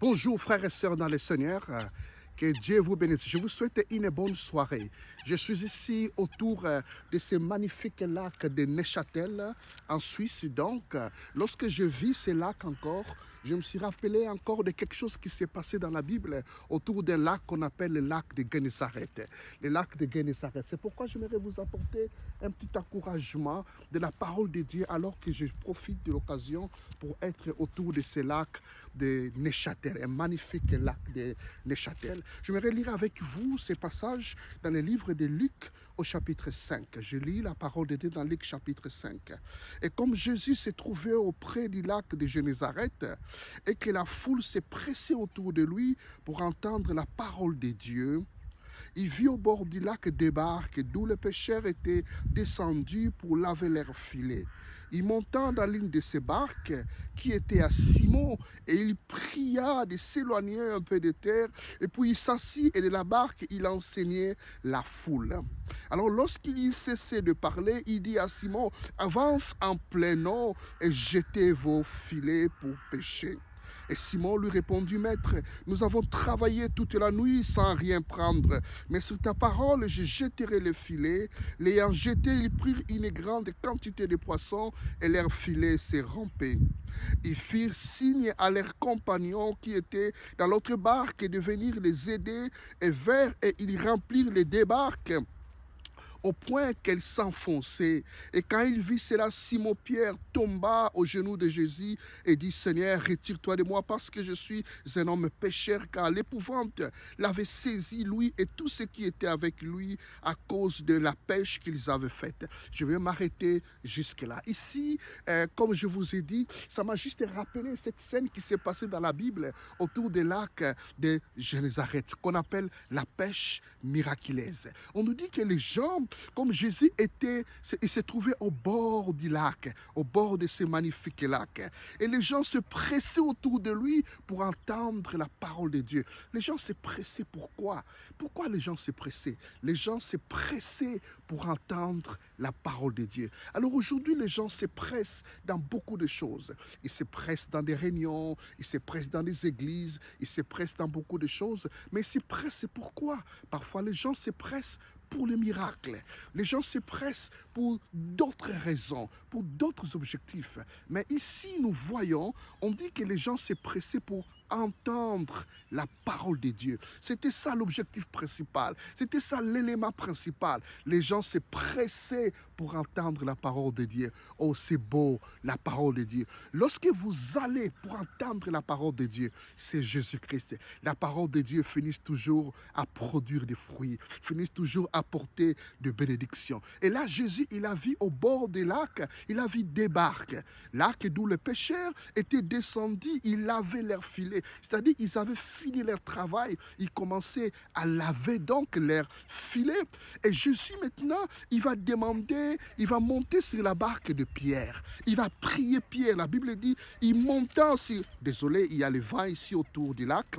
Bonjour frères et sœurs dans le Seigneur, que Dieu vous bénisse. Je vous souhaite une bonne soirée. Je suis ici autour de ce magnifique lac de Neuchâtel en Suisse. Donc, lorsque je vis ce lac encore, je me suis rappelé encore de quelque chose qui s'est passé dans la Bible autour d'un lac qu'on appelle le lac de Gennesareth. Le lac de Gennesareth. C'est pourquoi j'aimerais vous apporter un petit encouragement de la parole de Dieu alors que je profite de l'occasion pour être autour de ce lac de Neuchâtel, un magnifique lac de Neuchâtel. J'aimerais lire avec vous ces passages dans le livre de Luc au chapitre 5. Je lis la parole de Dieu dans Luc chapitre 5. Et comme Jésus s'est trouvé auprès du lac de Gennesareth et que la foule s'est pressée autour de lui pour entendre la parole de Dieu, il vit au bord du lac des barques d'où les pêcheurs étaient descendus pour laver leurs filets. Il monta dans l'une de ces barques qui était à Simon et il pria de s'éloigner un peu de terre et puis il s'assit et de la barque il enseignait la foule. Alors lorsqu'il y cessait de parler, il dit à Simon, avance en plein eau et jetez vos filets pour pêcher. Et Simon lui répondit, Maître, nous avons travaillé toute la nuit sans rien prendre, mais sur ta parole, je jetterai le filet. L'ayant jeté, ils prirent une grande quantité de poissons et leur filet s'est rompé. Ils firent signe à leurs compagnons qui étaient dans l'autre barque de venir les aider et ils remplirent les deux barques au point qu'elle s'enfonçait. Et quand il vit cela, Simon-Pierre tomba aux genoux de Jésus et dit, Seigneur, retire-toi de moi parce que je suis un homme pécheur, car l'épouvante l'avait saisi, lui et tout ce qui était avec lui, à cause de la pêche qu'ils avaient faite. Je vais m'arrêter jusque-là. Ici, comme je vous ai dit, ça m'a juste rappelé cette scène qui s'est passée dans la Bible autour des lacs de Gennesareth, qu'on appelle la pêche miraculeuse. On nous dit que les gens, comme Jésus il s'est trouvé au bord du lac, au bord de ce magnifique lac. Et les gens se pressaient autour de lui pour entendre la parole de Dieu. Les gens se pressaient pourquoi? Pourquoi les gens se pressaient? Les gens se pressaient pour entendre la parole de Dieu. Alors aujourd'hui, les gens se pressent dans beaucoup de choses. Ils se pressent dans des réunions, ils se pressent dans des églises, ils se pressent dans beaucoup de choses. Mais ils se pressent pourquoi? Parfois, les gens se pressent pour le miracle. Les gens se pressent pour d'autres raisons, pour d'autres objectifs. Mais ici, nous voyons, on dit que les gens se pressaient pour entendre la parole de Dieu. C'était ça l'objectif principal. C'était ça l'élément principal. Les gens se pressaient pour entendre la parole de Dieu. Oh, c'est beau, la parole de Dieu. Lorsque vous allez pour entendre la parole de Dieu, c'est Jésus-Christ. La parole de Dieu finit toujours à produire des fruits, finit toujours à porter de bénédictions. Et là, Jésus, il a vu au bord des lacs, il a vu des barques. Lac d'où les pêcheurs étaient descendus, ils lavaient leurs filets. C'est-à-dire, ils avaient fini leur travail, ils commençaient à laver donc leurs filets. Et Jésus, maintenant, il va monter sur la barque de Pierre. Il va prier Pierre. La Bible dit, il monta sur... Désolé, il y a le vent ici autour du lac.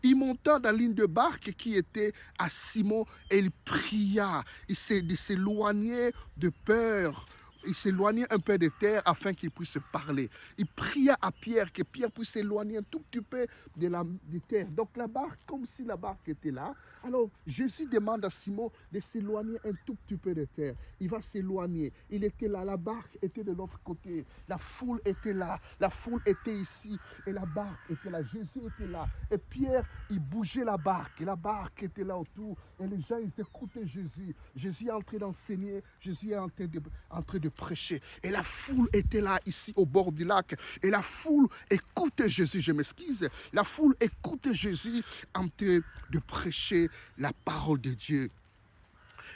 Il monta dans l'une de barque qui était à Simon et il pria. Il s'éloignait de peur. Il s'éloignait un peu de terre afin qu'il puisse parler. Il pria à Pierre que Pierre puisse s'éloigner un tout petit peu de terre. Donc la barque, comme si la barque était là. Alors Jésus demande à Simon de s'éloigner un tout petit peu de terre. Il va s'éloigner. Il était là, la barque était de l'autre côté. La foule était là, la foule était ici. Et la barque était là, Jésus était là. Et Pierre, il bougeait la barque. Et la barque était là autour. Et les gens, ils écoutaient Jésus. Jésus est en train d'enseigner. Jésus est en train de prêcher. Et la foule était là, ici, au bord du lac. Et la foule écoutait Jésus, je m'excuse. La foule écoutait Jésus en train de prêcher la parole de Dieu.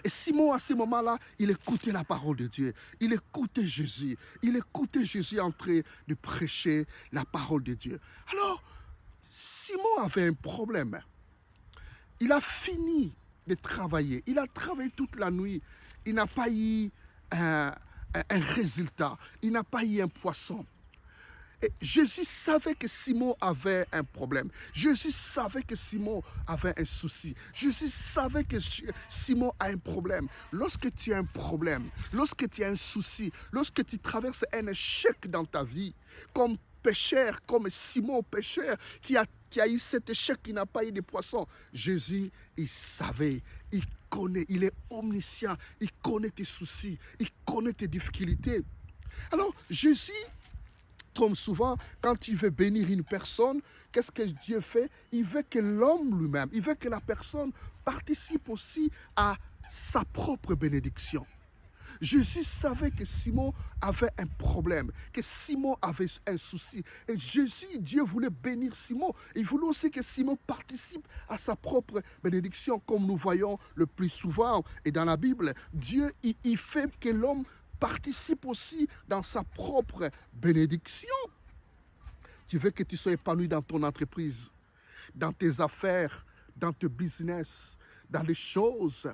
Et Simon, à ce moment-là, il écoutait la parole de Dieu. Il écoutait Jésus. Il écoutait Jésus en train de prêcher la parole de Dieu. Alors, Simon avait un problème. Il a fini de travailler. Il a travaillé toute la nuit. Il n'a pas eu un résultat. Il n'a pas eu un poisson. Et Jésus savait que Simon avait un problème. Jésus savait que Simon avait un souci. Jésus savait que Simon a un problème. Lorsque tu as un problème, lorsque tu as un souci, lorsque tu traverses un échec dans ta vie, comme pêcheur, comme Simon pêcheur, qui a eu cet échec, qui n'a pas eu de poisson. Jésus, il savait, il connaît, il est omniscient, il connaît tes soucis, il connaît tes difficultés. Alors, Jésus, comme souvent, quand il veut bénir une personne, qu'est-ce que Dieu fait? Il veut que l'homme lui-même, il veut que la personne participe aussi à sa propre bénédiction. Jésus savait que Simon avait un problème, que Simon avait un souci. Et Jésus, Dieu voulait bénir Simon. Il voulait aussi que Simon participe à sa propre bénédiction, comme nous voyons le plus souvent. Et dans la Bible, Dieu, il fait que l'homme participe aussi dans sa propre bénédiction. Tu veux que tu sois épanoui dans ton entreprise, dans tes affaires, dans tes business, dans les choses.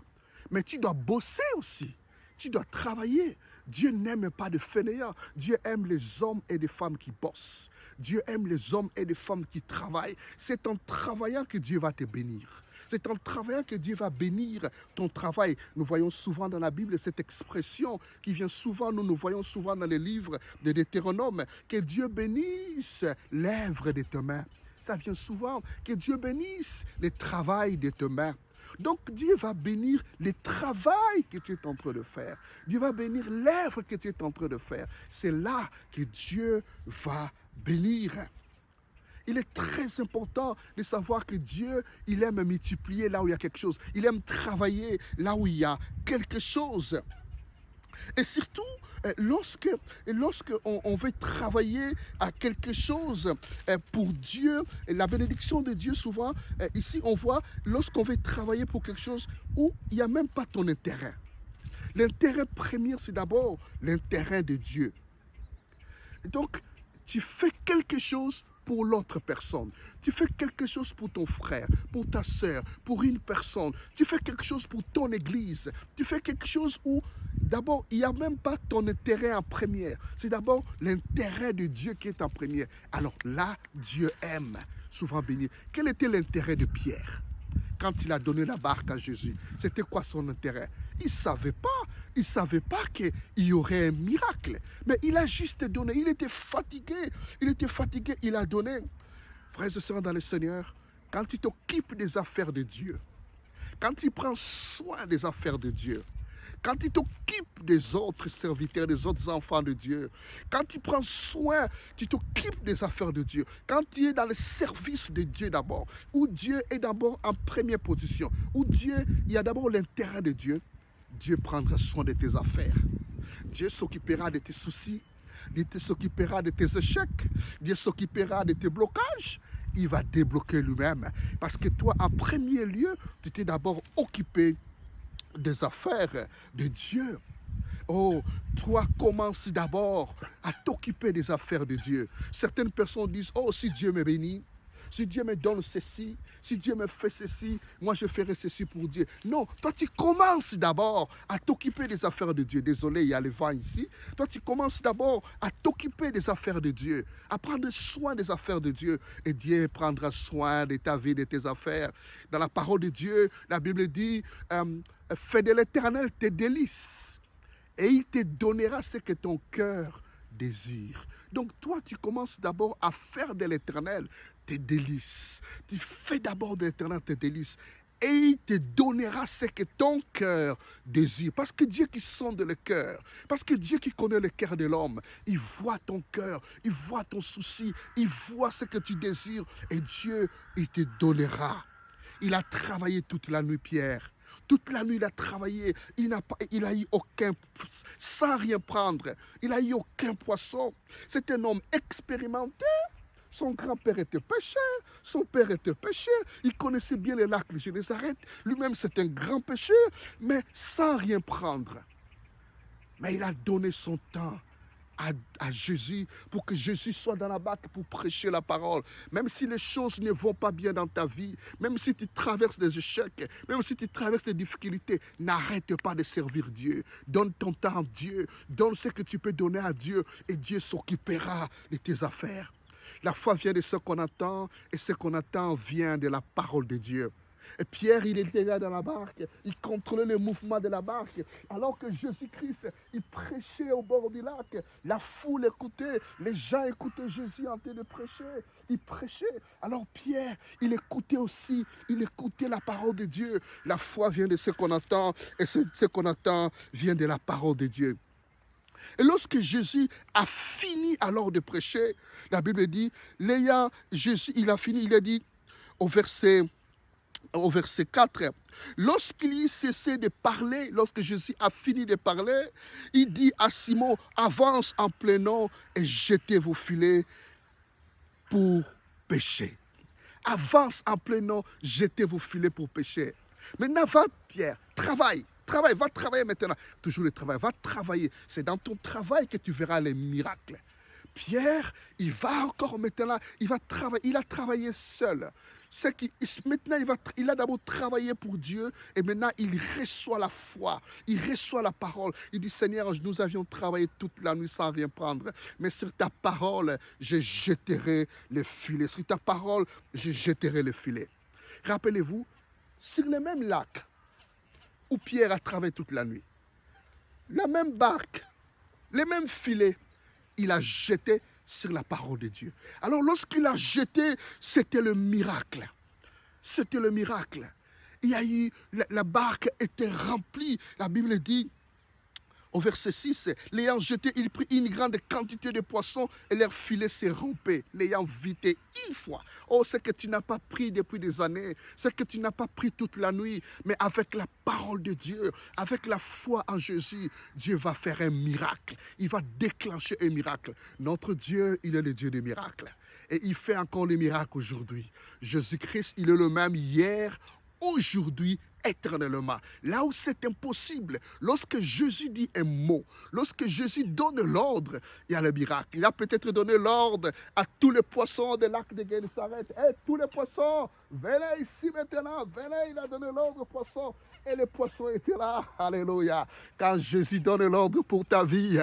Mais tu dois bosser aussi. Tu dois travailler. Dieu n'aime pas de fainéants. Dieu aime les hommes et les femmes qui bossent. Dieu aime les hommes et les femmes qui travaillent. C'est en travaillant que Dieu va te bénir. C'est en travaillant que Dieu va bénir ton travail. Nous voyons souvent dans la Bible cette expression qui vient souvent, nous voyons souvent dans les livres de Deutéronome, que Dieu bénisse l'œuvre de tes mains. Ça vient souvent, que Dieu bénisse le travail de tes mains. Donc Dieu va bénir le travail que tu es en train de faire. Dieu va bénir l'œuvre que tu es en train de faire. C'est là que Dieu va bénir. Il est très important de savoir que Dieu, il aime multiplier là où il y a quelque chose. Il aime travailler là où il y a quelque chose. Et surtout, lorsque on veut travailler à quelque chose pour Dieu, la bénédiction de Dieu souvent, ici on voit, lorsqu'on veut travailler pour quelque chose où il n'y a même pas ton intérêt. L'intérêt premier, c'est d'abord l'intérêt de Dieu. Donc, tu fais quelque chose pour l'autre personne. Tu fais quelque chose pour ton frère, pour ta soeur, pour une personne. Tu fais quelque chose pour ton église. Tu fais quelque chose où, d'abord, il n'y a même pas ton intérêt en première. C'est d'abord l'intérêt de Dieu qui est en première. Alors là, Dieu aime souvent bénir. Quel était l'intérêt de Pierre quand il a donné la barque à Jésus? C'était quoi son intérêt? Il ne savait pas qu'il y aurait un miracle. Mais il a juste donné. Il était fatigué, il a donné. Frères et sœurs dans le Seigneur, quand tu t'occupes des affaires de Dieu, quand tu prends soin des affaires de Dieu, quand tu t'occupes des autres serviteurs, des autres enfants de Dieu, quand tu prends soin, tu t'occupes des affaires de Dieu, quand tu es dans le service de Dieu d'abord, où Dieu est d'abord en première position, où Dieu, il y a d'abord l'intérêt de Dieu, Dieu prendra soin de tes affaires. Dieu s'occupera de tes soucis, Dieu s'occupera de tes échecs, Dieu s'occupera de tes blocages. Il va débloquer lui-même. Parce que toi, en premier lieu, tu t'es d'abord occupé des affaires de Dieu. Oh, toi, commence d'abord à t'occuper des affaires de Dieu. Certaines personnes disent, oh, si Dieu me bénit, si Dieu me donne ceci, si Dieu me fait ceci, moi je ferai ceci pour Dieu. Non, toi tu commences d'abord à t'occuper des affaires de Dieu. Désolé, il y a le vent ici. Toi tu commences d'abord à t'occuper des affaires de Dieu, à prendre soin des affaires de Dieu. Et Dieu prendra soin de ta vie, de tes affaires. Dans la parole de Dieu, la Bible dit, fais de l'Éternel tes délices. Et il te donnera ce que ton cœur désire. Donc toi, tu commences d'abord à faire de l'Éternel tes délices. Tu fais d'abord de l'Éternel tes délices. Et il te donnera ce que ton cœur désire. Parce que Dieu qui sonde le cœur, parce que Dieu qui connaît le cœur de l'homme, il voit ton cœur, il voit ton souci, il voit ce que tu désires. Et Dieu, il te donnera. Il a travaillé toute la nuit, Pierre. Toute la nuit, il a travaillé. Il a eu aucun, sans rien prendre. Il a eu aucun poisson. C'est un homme expérimenté. Son grand-père était pêcheur, son père était pêcheur, il connaissait bien les lacs de Génézareth. Lui-même, c'est un grand pêcheur, mais sans rien prendre. Mais il a donné son temps à Jésus pour que Jésus soit dans la barque pour prêcher la parole. Même si les choses ne vont pas bien dans ta vie, même si tu traverses des échecs, même si tu traverses des difficultés, n'arrête pas de servir Dieu. Donne ton temps à Dieu, donne ce que tu peux donner à Dieu et Dieu s'occupera de tes affaires. La foi vient de ce qu'on attend et ce qu'on attend vient de la parole de Dieu. Et Pierre, il était là dans la barque, il contrôlait le mouvement de la barque. Alors que Jésus-Christ, il prêchait au bord du lac, la foule écoutait, les gens écoutaient Jésus en train de prêcher, il prêchait. Alors Pierre, il écoutait aussi, il écoutait la parole de Dieu. La foi vient de ce qu'on entend, et ce qu'on entend vient de la parole de Dieu. Et lorsque Jésus a fini alors de prêcher, la Bible dit, Jésus, il a fini, il a dit au verset 4, lorsqu'il y cessait de parler, lorsque Jésus a fini de parler, il dit à Simon, avance en plein eau et jetez vos filets pour pêcher. Avance en plein eau, jetez vos filets pour pêcher. Maintenant, va Pierre, travaille, va travailler maintenant. Toujours le travail, va travailler. C'est dans ton travail que tu verras les miracles. Pierre, il va encore maintenant, il va travailler, il a travaillé seul. Maintenant, il a d'abord travaillé pour Dieu et maintenant il reçoit la foi, il reçoit la parole. Il dit, Seigneur, nous avions travaillé toute la nuit sans rien prendre, mais sur ta parole, je jetterai le filet. Sur ta parole, je jetterai le filet. Rappelez-vous, sur le même lac où Pierre a travaillé toute la nuit, la même barque, les mêmes filets, il a jeté sur la parole de Dieu. Alors lorsqu'il a jeté, c'était le miracle. C'était le miracle. Il y a eu, la barque était remplie. La Bible dit, au verset 6, l'ayant jeté, il prit une grande quantité de poissons et leur filet s'est rompé, l'ayant vidé une fois. Oh, c'est que tu n'as pas pris depuis des années, c'est que tu n'as pas pris toute la nuit, mais avec la parole de Dieu, avec la foi en Jésus, Dieu va faire un miracle. Il va déclencher un miracle. Notre Dieu, il est le Dieu des miracles. Et il fait encore les miracles aujourd'hui. Jésus-Christ, il est le même hier, aujourd'hui, éternellement. Là où c'est impossible, lorsque Jésus dit un mot, lorsque Jésus donne l'ordre, il y a le miracle. Il a peut-être donné l'ordre à tous les poissons de l'arc de Gennesaret. Tous les poissons, venez ici maintenant, venez, il a donné l'ordre aux poissons. Et les poissons étaient là. Alléluia. Quand Jésus donne l'ordre pour ta vie,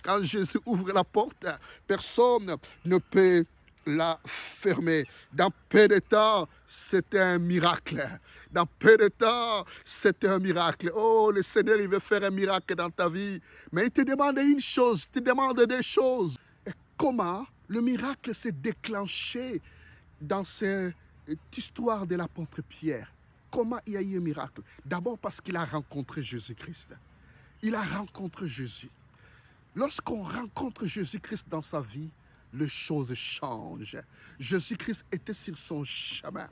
quand Jésus ouvre la porte, personne ne peut la fermer. Dans peu de temps, c'était un miracle. Dans peu de temps, c'était un miracle. Oh, le Seigneur, il veut faire un miracle dans ta vie. Mais il te demande une chose, il te demande des choses. Et comment le miracle s'est déclenché dans cette histoire de l'apôtre Pierre? Comment il y a eu un miracle? D'abord parce qu'il a rencontré Jésus-Christ. Il a rencontré Jésus. Lorsqu'on rencontre Jésus-Christ dans sa vie, les choses changent. Jésus-Christ était sur son chemin.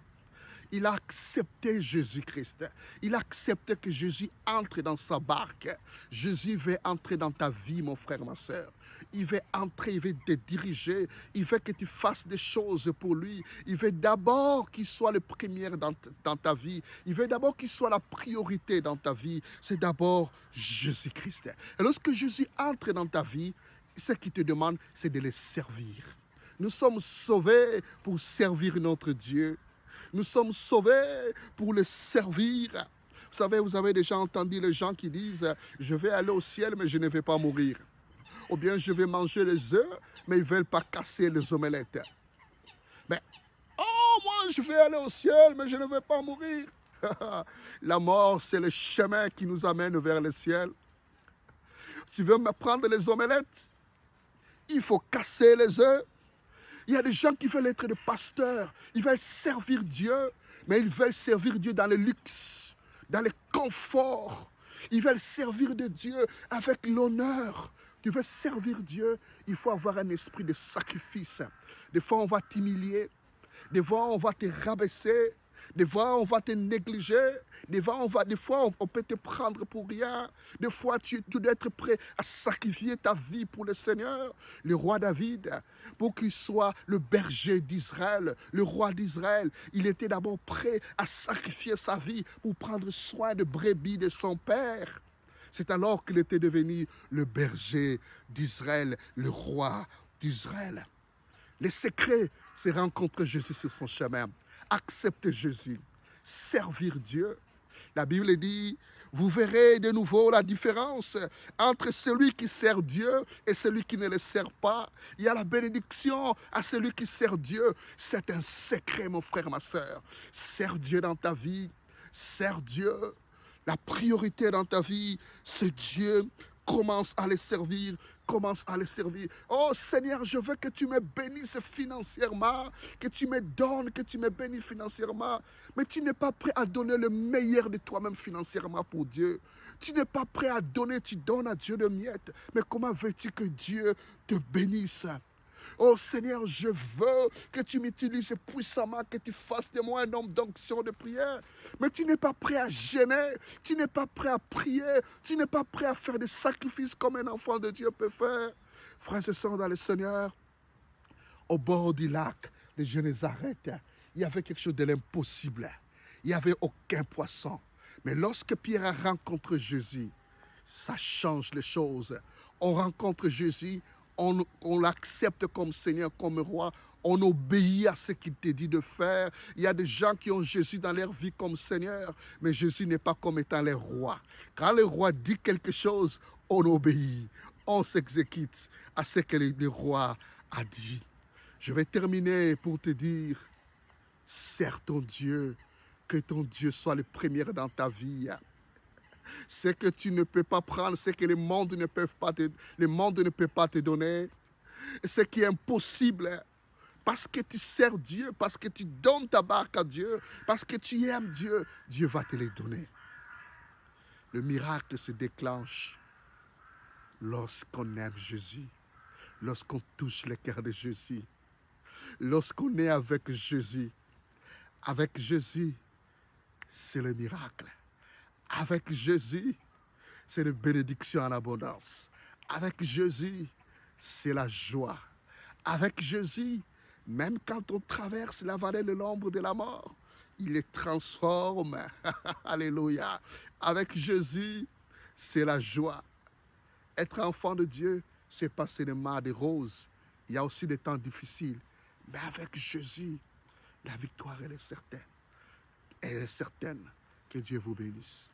Il a accepté Jésus-Christ. Il a accepté que Jésus entre dans sa barque. Jésus veut entrer dans ta vie, mon frère, ma soeur. Il veut entrer, il veut te diriger. Il veut que tu fasses des choses pour lui. Il veut d'abord qu'il soit le premier dans ta vie. Il veut d'abord qu'il soit la priorité dans ta vie. C'est d'abord Jésus-Christ. Et lorsque Jésus entre dans ta vie, ce qu'il te demande, c'est de le servir. Nous sommes sauvés pour servir notre Dieu. Nous sommes sauvés pour le servir. Vous savez, vous avez déjà entendu les gens qui disent « Je vais aller au ciel, mais je ne vais pas mourir. » Ou bien « Je vais manger les œufs, mais ils ne veulent pas casser les omelettes. » Mais « Oh, moi, je vais aller au ciel, mais je ne vais pas mourir. » La mort, c'est le chemin qui nous amène vers le ciel. Tu veux me prendre les omelettes? Il faut casser les œufs. Il y a des gens qui veulent être des pasteurs. Ils veulent servir Dieu, mais ils veulent servir Dieu dans le luxe, dans le confort. Ils veulent servir de Dieu avec l'honneur. Tu veux servir Dieu, il faut avoir un esprit de sacrifice. Des fois, on va t'humilier. Des fois, on va te rabaisser. Des fois, on va te négliger. Des fois, on peut te prendre pour rien. Des fois, tu dois être prêt à sacrifier ta vie pour le Seigneur. Le roi David, pour qu'il soit le berger d'Israël, le roi d'Israël, il était d'abord prêt à sacrifier sa vie pour prendre soin de brebis de son père. C'est alors qu'il était devenu le berger d'Israël, le roi d'Israël. Le secret, c'est rencontrer Jésus sur son chemin. Accepter Jésus, servir Dieu. La Bible dit, vous verrez de nouveau la différence entre celui qui sert Dieu et celui qui ne le sert pas. Il y a la bénédiction à celui qui sert Dieu. C'est un secret, mon frère, ma soeur. Sers Dieu dans ta vie. Sers Dieu. La priorité dans ta vie, c'est Dieu. Commence à les servir. Commence à les servir. Oh Seigneur, je veux que tu me bénisses financièrement, que tu me donnes, que tu me bénisses financièrement. Mais tu n'es pas prêt à donner le meilleur de toi-même financièrement pour Dieu. Tu n'es pas prêt à donner, tu donnes à Dieu de miettes. Mais comment veux-tu que Dieu te bénisse? Oh Seigneur, je veux que tu m'utilises puissamment, que tu fasses de moi un homme d'onction de prière. Mais tu n'es pas prêt à gêner, tu n'es pas prêt à prier, tu n'es pas prêt à faire des sacrifices comme un enfant de Dieu peut faire. Frères et sœurs dans le Seigneur, au bord du lac de Génézareth, il y avait quelque chose de l'impossible. Il n'y avait aucun poisson. Mais lorsque Pierre rencontre Jésus, ça change les choses. On rencontre Jésus, on l'accepte comme Seigneur, comme roi, on obéit à ce qu'il te dit de faire. Il y a des gens qui ont Jésus dans leur vie comme Seigneur, mais Jésus n'est pas comme étant le roi. Quand le roi dit quelque chose, on obéit, on s'exécute à ce que le roi a dit. Je vais terminer pour te dire, sers ton Dieu, que ton Dieu soit le premier dans ta vie. Ce que tu ne peux pas prendre, ce que le monde ne peut pas te donner, ce qui est impossible, parce que tu sers Dieu, parce que tu donnes ta barque à Dieu, parce que tu aimes Dieu, Dieu va te les donner. Le miracle se déclenche lorsqu'on aime Jésus, lorsqu'on touche le cœur de Jésus, lorsqu'on est avec Jésus. Avec Jésus, c'est le miracle. Avec Jésus, c'est la bénédiction en abondance. Avec Jésus, c'est la joie. Avec Jésus, même quand on traverse la vallée de l'ombre de la mort, il les transforme. Alléluia. Avec Jésus, c'est la joie. Être enfant de Dieu, c'est pas seulement des roses. Il y a aussi des temps difficiles. Mais avec Jésus, la victoire, elle est certaine. Elle est certaine. Que Dieu vous bénisse.